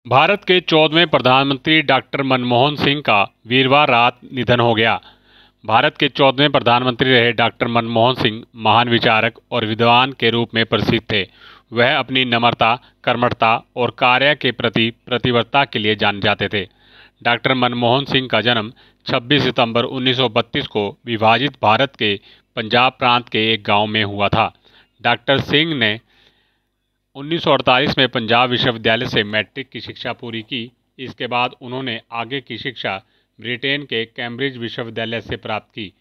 भारत के 14वें प्रधानमंत्री डॉक्टर मनमोहन सिंह का वीरवार रात निधन हो गया। भारत के 14वें प्रधानमंत्री रहे डॉक्टर मनमोहन सिंह महान विचारक और विद्वान के रूप में प्रसिद्ध थे। वह अपनी नम्रता, कर्मठता और कार्य के प्रति प्रतिबद्धता के लिए जाने जाते थे। डॉक्टर मनमोहन सिंह का जन्म 26 सितंबर 1932 को विभाजित भारत के पंजाब प्रांत के एक गांव में हुआ था। डॉक्टर सिंह ने 1948 में पंजाब विश्वविद्यालय से मैट्रिक की शिक्षा पूरी की। इसके बाद उन्होंने आगे की शिक्षा ब्रिटेन के कैम्ब्रिज विश्वविद्यालय से प्राप्त की।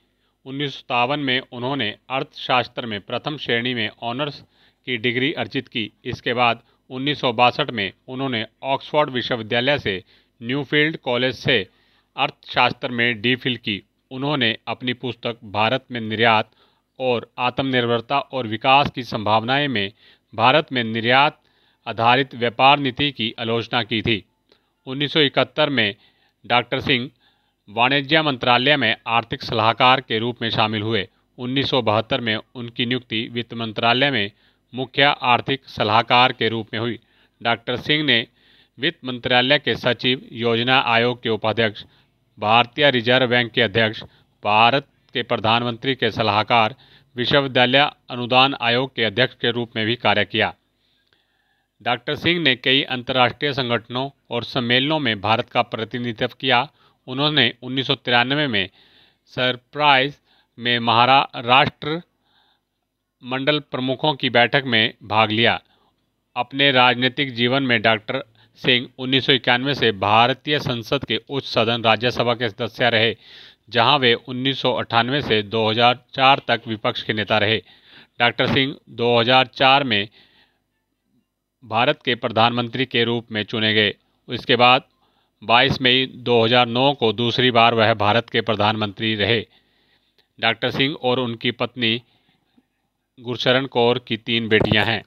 1957 में उन्होंने अर्थशास्त्र में प्रथम श्रेणी में ऑनर्स की डिग्री अर्जित की। इसके बाद 1962 में उन्होंने ऑक्सफोर्ड विश्वविद्यालय से न्यूफील्ड कॉलेज से अर्थशास्त्र में डी.फिल की। उन्होंने अपनी पुस्तक भारत में निर्यात और आत्मनिर्भरता और विकास की संभावनाएं में भारत में निर्यात आधारित व्यापार नीति की आलोचना की थी। 1971 में डॉक्टर सिंह वाणिज्य मंत्रालय में आर्थिक सलाहकार के रूप में शामिल हुए। 1972 में उनकी नियुक्ति वित्त मंत्रालय में मुख्य आर्थिक सलाहकार के रूप में हुई। डॉक्टर सिंह ने वित्त मंत्रालय के सचिव, योजना आयोग के उपाध्यक्ष, भारतीय रिजर्व बैंक के अध्यक्ष, भारत के प्रधानमंत्री के सलाहकार, विश्वविद्यालय अनुदान आयोग के अध्यक्ष के रूप में भी कार्य किया। डॉक्टर सिंह ने कई अंतर्राष्ट्रीय संगठनों और सम्मेलनों में भारत का प्रतिनिधित्व किया। उन्होंने 1993 में सरप्राइज में महाराष्ट्र मंडल प्रमुखों की बैठक में भाग लिया। अपने राजनीतिक जीवन में डॉक्टर सिंह 1991 से भारतीय संसद के उच्च सदन राज्यसभा के सदस्य रहे, जहां वे 1998 से 2004 तक विपक्ष के नेता रहे। डॉक्टर सिंह 2004 में भारत के प्रधानमंत्री के रूप में चुने गए। इसके बाद 22 मई 2009 को दूसरी बार वह भारत के प्रधानमंत्री रहे। डॉक्टर सिंह और उनकी पत्नी गुरशरण कौर की 3 बेटियां हैं।